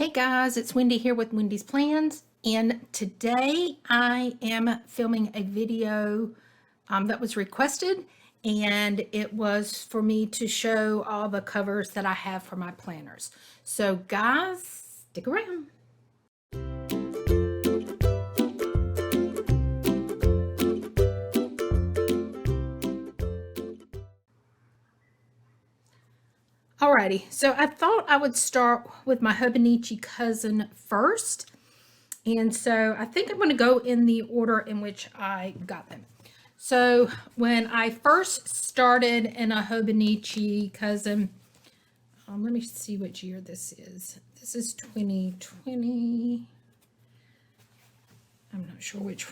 Hey guys, it's Wendy here with Wendy's Plans, and today I am filming a video that was requested, and it was for me to show all the covers that I have for my planners. So guys, stick around. Alrighty, so I thought I would start with my Hobonichi cousin first. And so I think I'm going to go in the order in which I got them. So when I first started in a Hobonichi cousin, let me see which year this is. This is 2020. I'm not sure which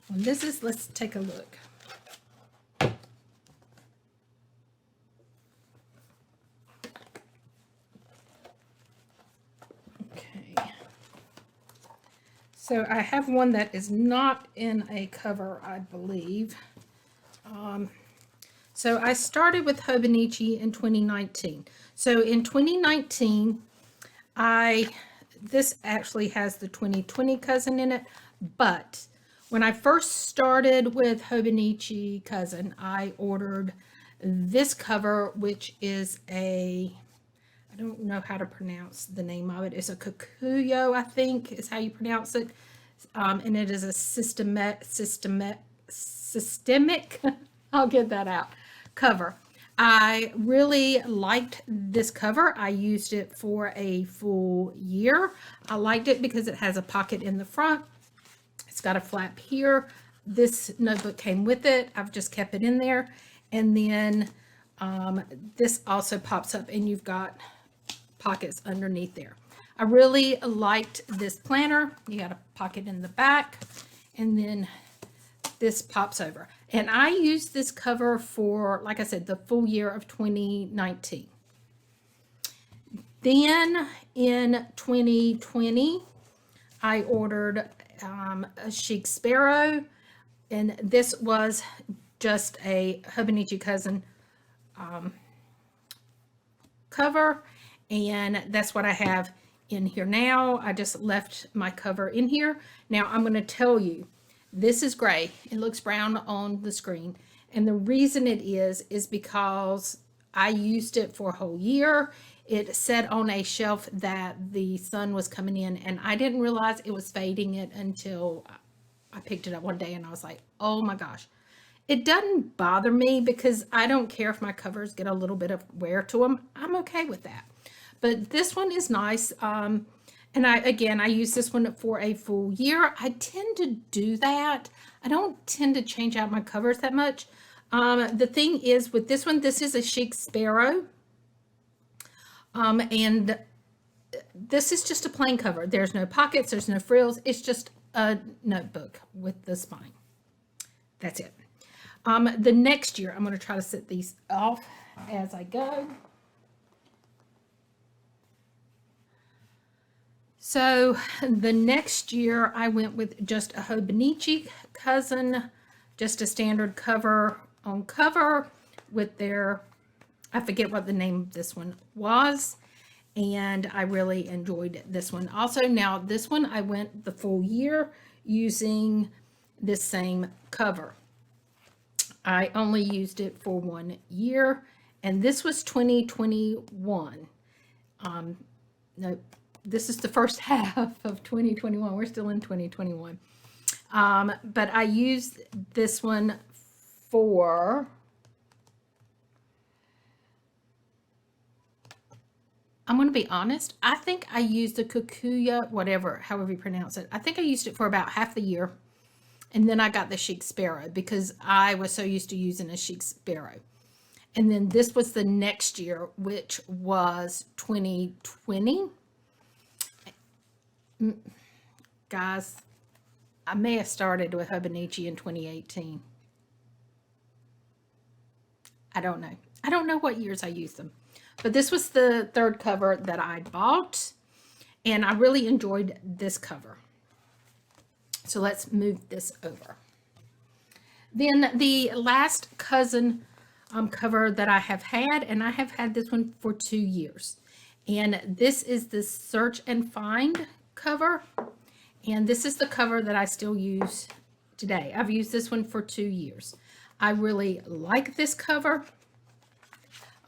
one this is. Let's take a look. So I have one that is not in a cover, I believe. So I started with Hobonichi in 2019. So in 2019, this actually has the 2020 cousin in it, but when I first started with Hobonichi cousin, I ordered this cover, which is I don't know how to pronounce the name of it. It's a Kikuyo, I think is how you pronounce it. And it is a systemic, I'll get that out, cover. I really liked this cover. I used it for a full year. I liked it because it has a pocket in the front. It's got a flap here. This notebook came with it. I've just kept it in there. And then this also pops up and you've got pockets underneath there. I really liked this planner. You got a pocket in the back and then this pops over. And I used this cover for, like I said, the full year of 2019. Then in 2020, I ordered a Chic Sparrow, and this was just a Hobonichi cousin cover. And that's what I have in here now. I just left my cover in here. Now I'm going to tell you, this is gray. It looks brown on the screen. And the reason it is because I used it for a whole year. It sat on a shelf that the sun was coming in, and I didn't realize it was fading it until I picked it up one day and I was like, oh my gosh. It doesn't bother me because I don't care if my covers get a little bit of wear to them. I'm okay with that. But this one is nice. And I use this one for a full year. I tend to do that. I don't tend to change out my covers that much. The thing is with this one, this is a Chic Sparrow. And this is just a plain cover. There's no pockets, there's no frills. It's just a notebook with the spine. That's it. The next year, I'm going to try to set these off as I go. So the next year I went with just a Hobonichi cousin, just a standard cover on cover with their, I forget what the name of this one was, and I really enjoyed this one. Also, now this one I went the full year using this same cover. I only used it for 1 year, and this was 2021. No, this is the first half of 2021. We're still in 2021. But I used this one for, I'm going to be honest, I think I used the Kikuya, whatever, however you pronounce it. I think I used it for about half the year. And then I got the Chic Sparrow because I was so used to using a Chic Sparrow. And then this was the next year, which was 2020. Guys, I may have started with Hobonichi in 2018. I don't know. I don't know what years I used them. But this was the third cover that I bought. And I really enjoyed this cover. So let's move this over. Then the last cousin cover that I have had, and I have had this one for 2 years. And this is the Search and Find cover. And this is the cover that I still use today. I've used this one for 2 years. I really like this cover.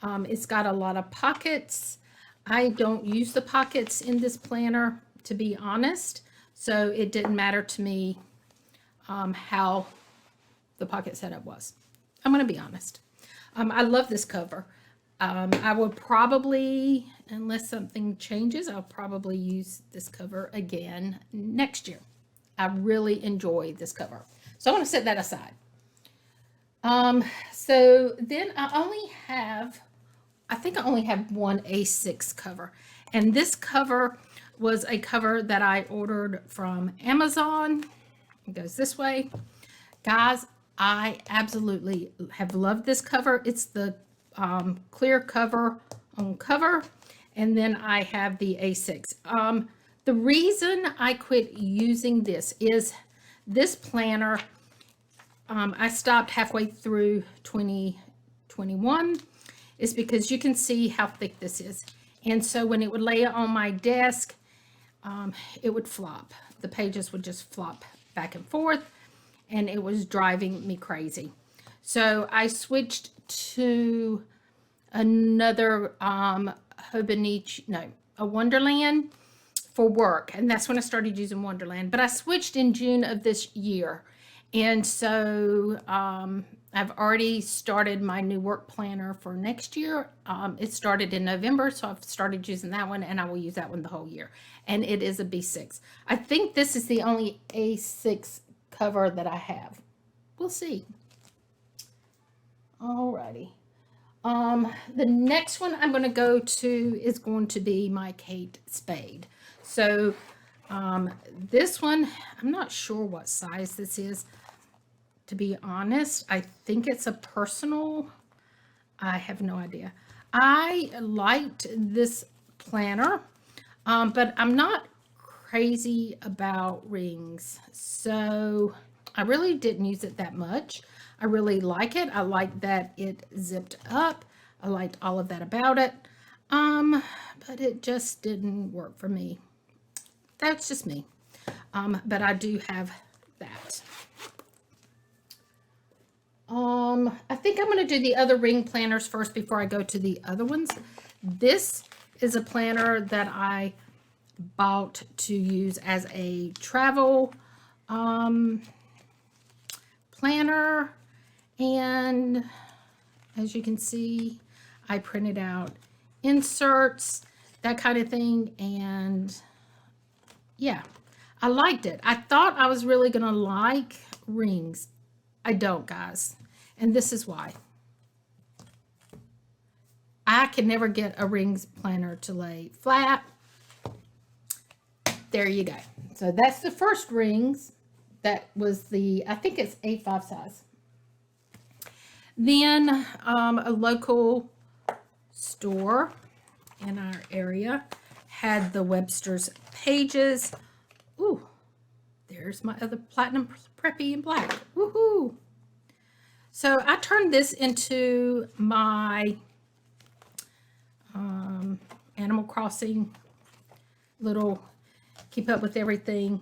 It's got a lot of pockets. I don't use the pockets in this planner, to be honest. So it didn't matter to me how the pocket setup was. I'm going to be honest. I love this cover. I will probably, unless something changes, I'll probably use this cover again next year. I really enjoy this cover. So I'm going to set that aside. So then I think I only have one A6 cover. And this cover was a cover that I ordered from Amazon. It goes this way. Guys, I absolutely have loved this cover. It's the clear cover on cover. And then I have the A6. The reason I quit using this is this planner, I stopped halfway through 2021, is because you can see how thick this is. And so when it would lay on my desk, it would flop. The pages would just flop back and forth, and it was driving me crazy. So I switched to another a Wonderland for work, and that's when I started using Wonderland. But I switched in June of this year, and so I've already started my new work planner for next year. It started in November, so I've started using that one, and I will use that one the whole year. And it is a B6. I think this is the only A6 cover that I have. We'll see. Alrighty. The next one I'm going to go to is going to be my Kate Spade. So this one, I'm not sure what size this is. To be honest, I think it's a personal. I have no idea. I liked this planner, but I'm not crazy about rings. So I really didn't use it that much. I really like it. I like that it zipped up. I liked all of that about it. But it just didn't work for me. That's just me. But I do have that. I think I'm going to do the other ring planners first before I go to the other ones. This is a planner that I bought to use as a travel planner. And as you can see, I printed out inserts, that kind of thing. And yeah, I liked it. I thought I was really going to like rings. I don't, guys. And this is why. I can never get a rings planner to lay flat. There you go. So that's the first rings. That was the, I think it's A5 size. Then a local store in our area had the Webster's pages. Ooh, there's my other platinum preppy in black. Woohoo! So I turned this into my Animal Crossing little keep up with everything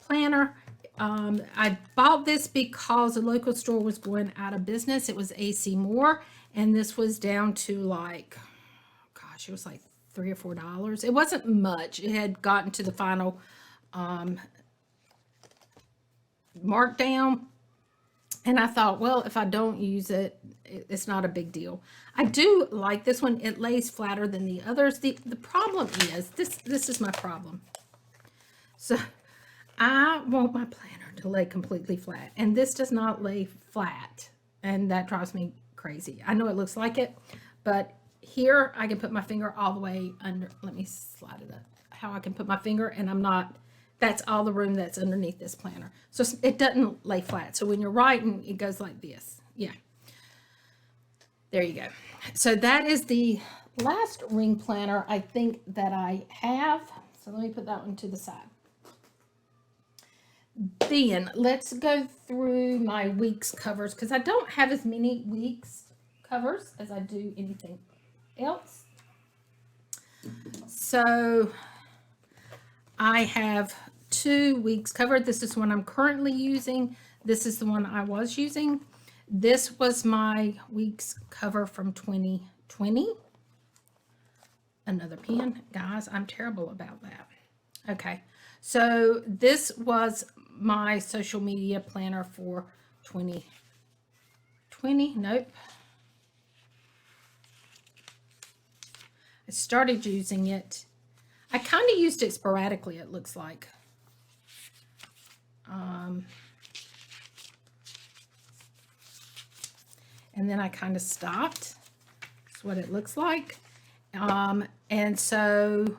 planner. I bought this because the local store was going out of business. It was AC Moore, and this was down to like, gosh, it was like $3 or $4. It wasn't much. It had gotten to the final markdown. And I thought, well, if I don't use it, it's not a big deal. I do like this one. It lays flatter than the others. The problem is, this is my problem. So I want my planner to lay completely flat. And this does not lay flat. And that drives me crazy. I know it looks like it, but here I can put my finger all the way under. Let me slide it up. How I can put my finger, and I'm not. That's all the room that's underneath this planner. So it doesn't lay flat. So when you're writing, it goes like this. Yeah. There you go. So that is the last ring planner I think that I have. So let me put that one to the side. Then let's go through my week's covers, because I don't have as many week's covers as I do anything else. So I have 2 weeks covered. This is one I'm currently using. This is the one I was using. This was my week's cover from 2020. Another pen. Guys, I'm terrible about that. Okay, so this was my social media planner for 2020. Nope. I started using it. I kind of used it sporadically, it looks like. And then I kind of stopped. That's what it looks like. And so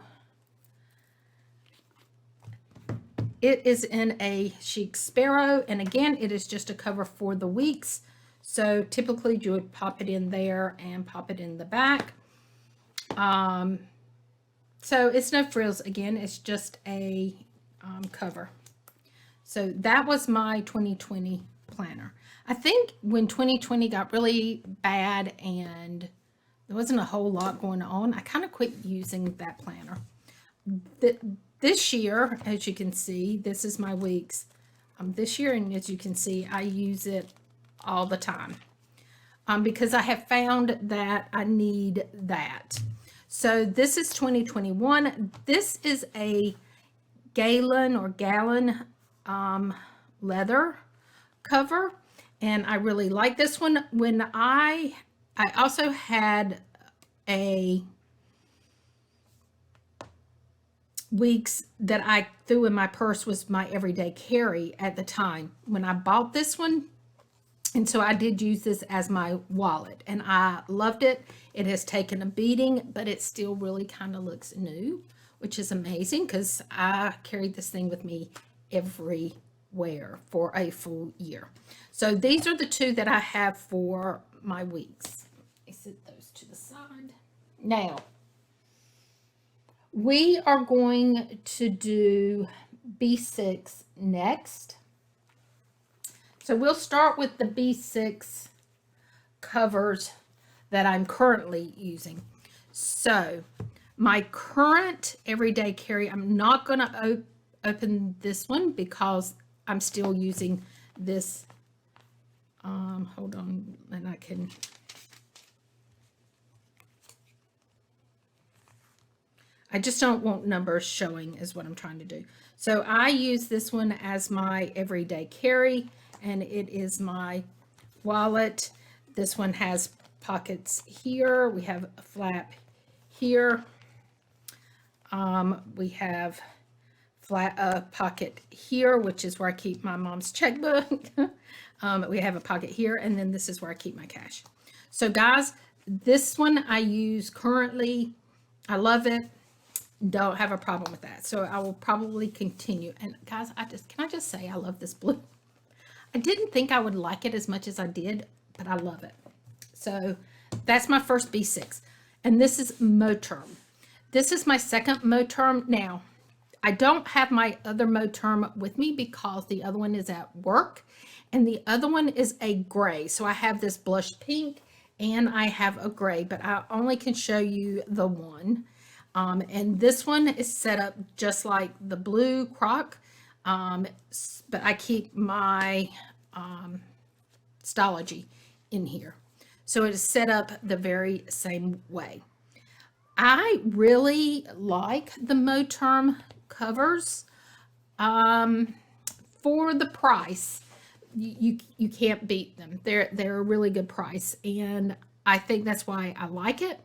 it is in a chic sparrow. And again, it is just a cover for the weeks. So typically you would pop it in there and pop it in the back. So it's no frills again, it's just a cover. So that was my 2020 planner. I think when 2020 got really bad and there wasn't a whole lot going on, I kind of quit using that planner. This year, as you can see, this is my weeks. This year, and as you can see, I use it all the time because I have found that I need that. So this is 2021. This is a gallon leather cover, and I really like this one. When I also had a weeks that I threw in my purse was my everyday carry at the time when I bought this one. And so I did use this as my wallet, and I loved it. It has taken a beating, but it still really kind of looks new, which is amazing because I carried this thing with me everywhere for a full year. So these are the 2 that I have for my weeks. Let me set those to the side. Now, we are going to do B6 next. So we'll start with the B6 covers that I'm currently using. So my current everyday carry, I'm not going to open this one because I'm still using this. Hold on, and I just don't want numbers showing is what I'm trying to do. So I use this one as my everyday carry, and it is my wallet. This one has pockets here. We have a flap here. We have flat pocket here, which is where I keep my mom's checkbook. We have a pocket here, and then this is where I keep my cash. So guys, this one I use currently. I love it. Don't have a problem with that. So I will probably continue. And guys, can I just say I love this blue? I didn't think I would like it as much as I did, but I love it. So that's my first B6. And this is Moterm. This is my second Moterm. Now, I don't have my other Moterm with me because the other one is at work. And the other one is a gray. So I have this blush pink and I have a gray, but I only can show you the one. And this one is set up just like the blue croc. But I keep my Stology in here. So it is set up the very same way. I really like the Moterm covers. For the price, you can't beat them. They're a really good price, and I think that's why I like it.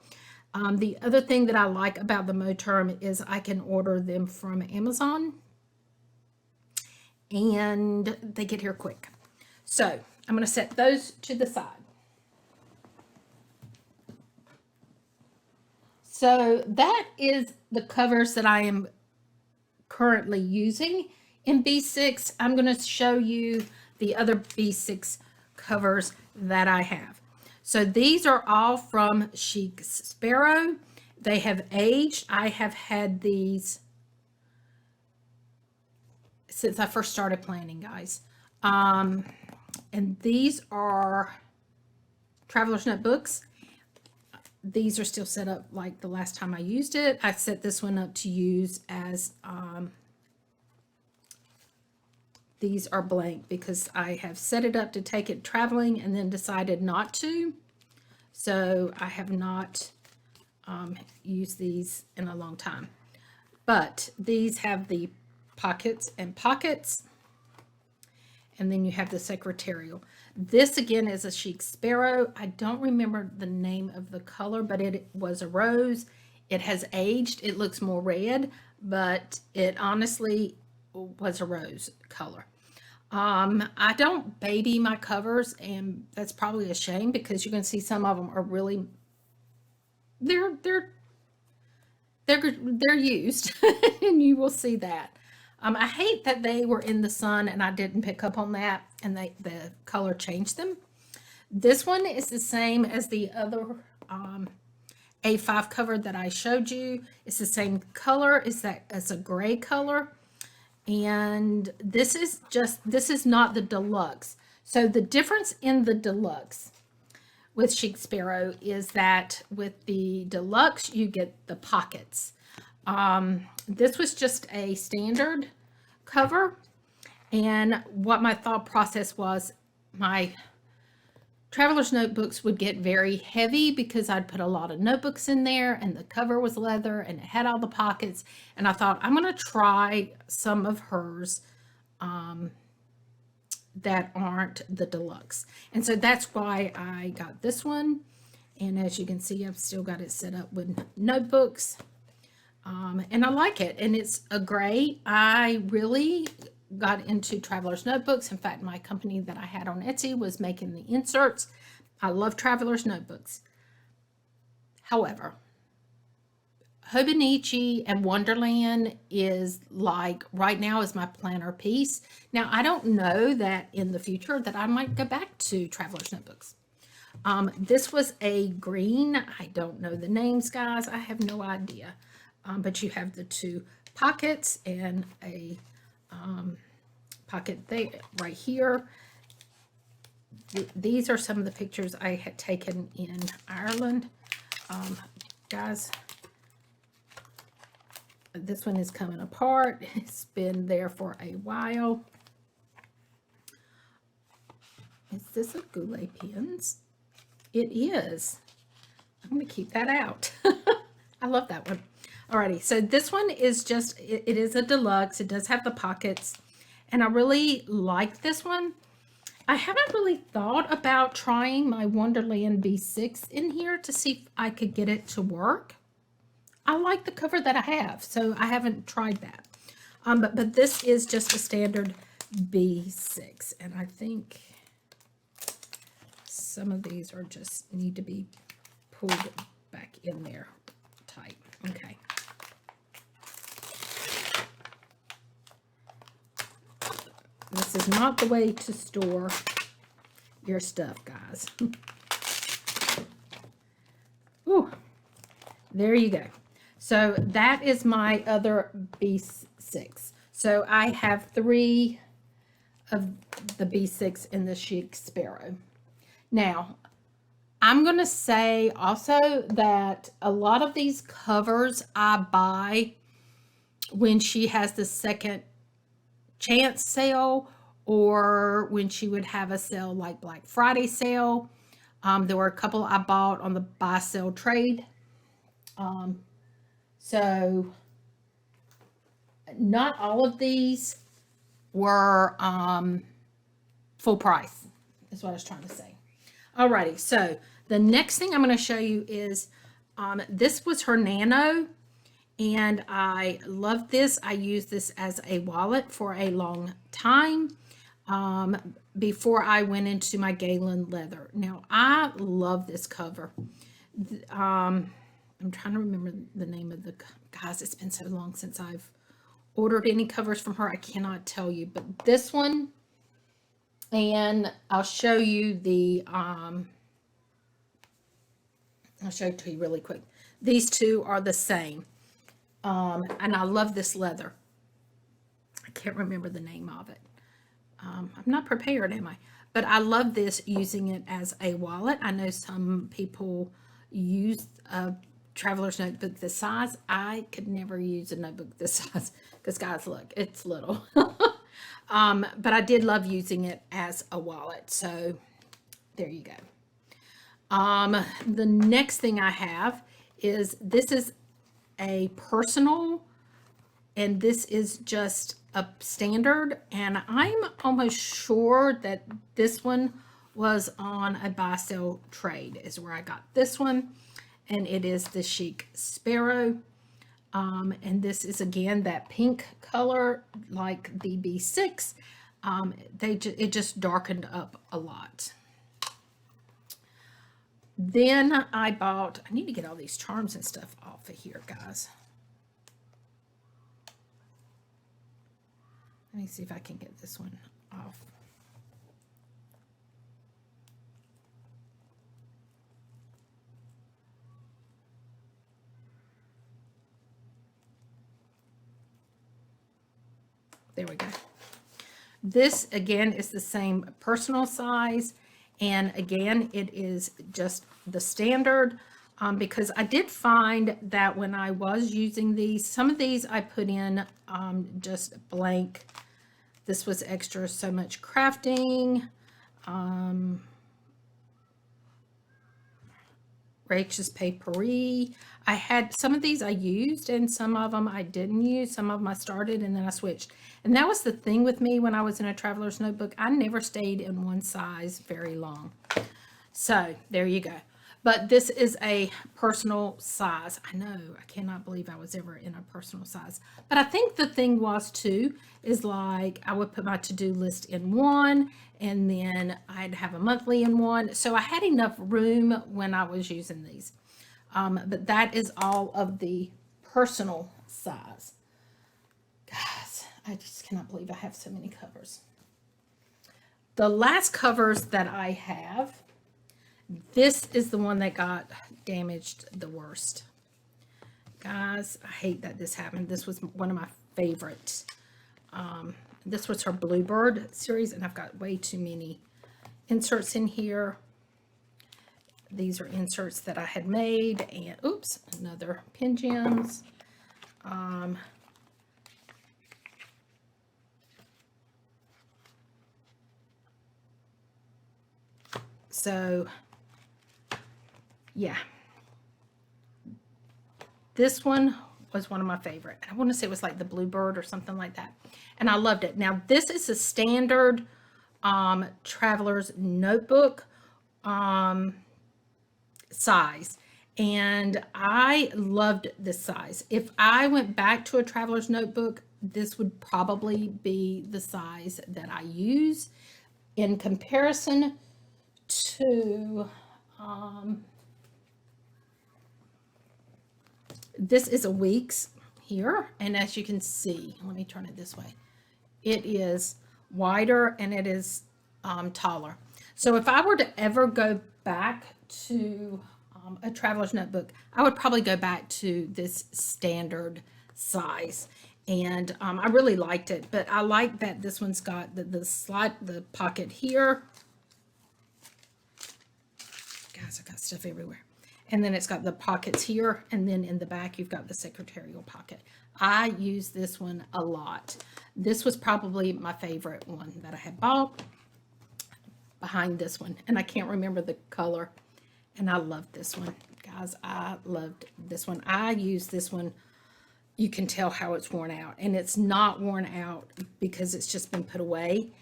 The other thing that I like about the Moterm is I can order them from Amazon and they get here quick. So I'm going to set those to the side. So that is the covers that I am currently using in B6. I'm going to show you the other B6 covers that I have. So these are all from Chic Sparrow. They have aged. I have had these since I first started planning, guys. And these are Traveler's Notebooks. these are still set up like the last time I used it. I set this one up to use as, these are blank because I have set it up to take it traveling and then decided not to. So I have not used these in a long time. But these have the pockets and pockets. And then you have the secretarial. This again is a chic sparrow. I don't remember the name of the color, but it was a rose. It has aged. It looks more red, but it honestly was a rose color. I don't baby my covers, and that's probably a shame because you can see some of them are really, they're used, and you will see that. I hate that they were in the sun and I didn't pick up on that, and the color changed them. This one is the same as the other A5 cover that I showed you. It's the same color. It's a gray color. And this is not the deluxe. So the difference in the deluxe with Chic Sparrow is that with the deluxe, you get the pockets. This was just a standard cover. And what my thought process was, my traveler's notebooks would get very heavy because I'd put a lot of notebooks in there, and the cover was leather and it had all the pockets. And I thought, I'm going to try some of hers that aren't the deluxe. And so that's why I got this one. And as you can see, I've still got it set up with notebooks. And I like it. And it's a gray. I really got into traveler's notebooks. In fact, my company that I had on Etsy was making the inserts. I love traveler's notebooks. However, Hobonichi and Wonderland is like, right now is my planner piece. Now, I don't know that in the future that I might go back to traveler's notebooks. This was a green. I don't know the names, guys. I have no idea. But you have the two pockets and a pocket there, right here. These are some of the pictures I had taken in Ireland. Guys, this one is coming apart. It's been there for a while. Is this a Goulet pens? It is. I'm going to keep that out. I love that one. Alrighty, so this one is just, it is a deluxe. It does have the pockets, and I really like this one. I haven't really thought about trying my Wonderland B6 in here to see if I could get it to work. I like the cover that I have, so I haven't tried that. But this is just a standard B6, and I think some of these are just need to be pulled back in there tight. Okay. This is not the way to store your stuff, guys. Ooh, there you go. So that is my other B6. So I have 3 of the B6 in the Chic Sparrow. Now, I'm going to say also that a lot of these covers I buy when she has the second chance sale, or when she would have a sale like Black Friday sale. There were a couple I bought on the buy sell trade. So not all of these were full price, is what I was trying to say. Alrighty, so the next thing I'm going to show you is this was her Nano. And I love this. I used this as a wallet for a long time before I went into my Galen leather. Now, I love this cover. I'm trying to remember the name of the, guys, it's been so long since I've ordered any covers from her. I cannot tell you. But this one, and I'll show you the, I'll show it to you really quick. These two are the same. And I love this leather. I can't remember the name of it. I'm not prepared, am I? But I love this, using it as a wallet. I know some people use a traveler's notebook this size. I could never use a notebook this size because, guys, look, it's little. But I did love using it as a wallet. So there you go. The next thing I have is, this is a personal, and this is just a standard, and I'm almost sure that this one was on a buy sell trade is where I got this one, and it is the Chic Sparrow. And this is again that pink color like the B6. It just darkened up a lot. Then I need to get all these charms and stuff off of here, guys. Let me see if I can get this one off. There we go. This again is the same personal size, and again it is just the standard, because I did find that when I was using these, some of these I put in just blank. This was extra so much crafting, Rach's Papery. I had some of these I used, and some of them I didn't use. Some of them I started and then I switched. And that was the thing with me when I was in a traveler's notebook. I never stayed in one size very long. So there you go. But this is a personal size. I know, I cannot believe I was ever in a personal size. But I think the thing was too, is like I would put my to-do list in one, and then I'd have a monthly in one. So I had enough room when I was using these. But that is all of the personal size. Guys, I just cannot believe I have so many covers. The last covers that I have, this is the one that got damaged the worst. Guys, I hate that this happened. This was one of my favorites. This was her Bluebird series, and I've got way too many inserts in here. These are inserts that I had made, and oops, another pin gems. So yeah, this one was one of my favorite. I want to say it was like the Bluebird or something like that, and I loved it. Now this is a standard traveler's notebook size, and I loved this size. If I went back to a traveler's notebook, this would probably be the size that I use in comparison to this is a Weeks here, and as you can see, let me turn it this way, it is wider and it is taller. So if I were to ever go back to a traveler's notebook, I would probably go back to this standard size. And I really liked it, but I like that this one's got the pocket here. Guys, I got stuff everywhere. And then it's got the pockets here, and then in the back you've got the secretarial pocket. I use this one a lot. This was probably my favorite one that I had bought behind this one, and I can't remember the color, and I loved this one. Guys, I loved this one. I use this one. You can tell how it's worn out, and it's not worn out because it's just been put away.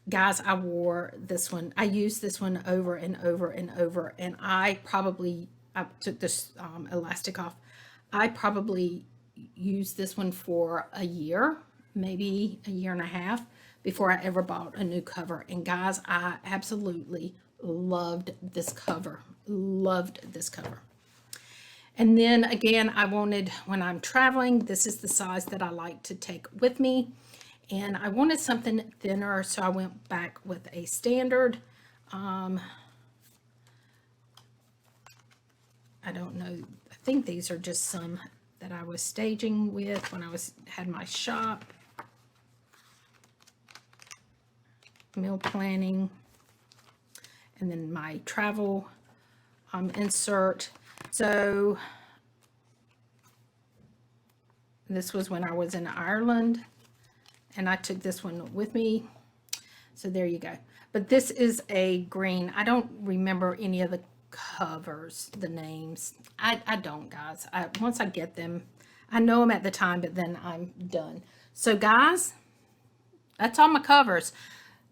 Guys, I wore this one. I used this one over and over and over, and I took this elastic off. I probably used this one for a year, maybe a year and a half, before I ever bought a new cover. And guys, I absolutely loved this cover. Loved this cover. And then again, I wanted, when I'm traveling, this is the size that I like to take with me. And I wanted something thinner, so I went back with a standard. I don't know, I think these are just some that I was staging with when I had my shop. Meal planning, and then my travel insert. So this was when I was in Ireland, and I took this one with me. So there you go. But this is a green. I don't remember any of the covers, the names. I don't, guys. Once I get them, I know them at the time, but then I'm done. So guys, that's all my covers.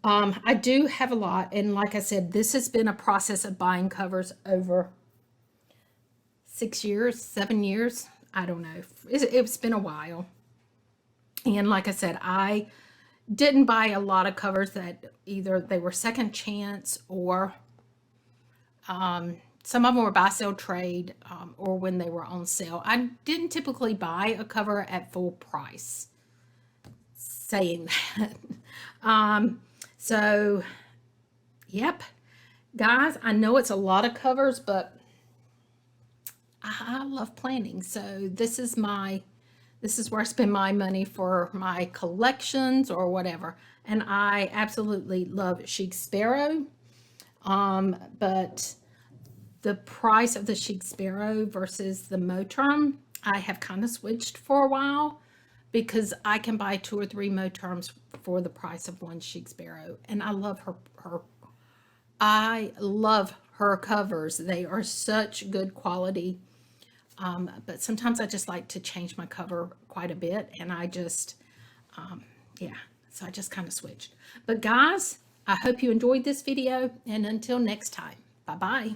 I do have a lot, and like I said, this has been a process of buying covers over 6 years, 7 years. I don't know. It's been a while. And like I said, I didn't buy a lot of covers that either they were second chance or some of them were buy, sell, trade, or when they were on sale. I didn't typically buy a cover at full price. Saying that. So, yep. Guys, I know it's a lot of covers, but I love planning. So this is where I spend my money for my collections or whatever. And I absolutely love Chic Sparrow. But the price of the Chic Sparrow versus the Moterm, I have kind of switched for a while because I can buy 2 or 3 Moterms for the price of one Chic Sparrow. And I love I love her covers. They are such good quality. But sometimes I just like to change my cover quite a bit, and I just, yeah, so I just kind of switched. But guys, I hope you enjoyed this video, and until next time, bye-bye.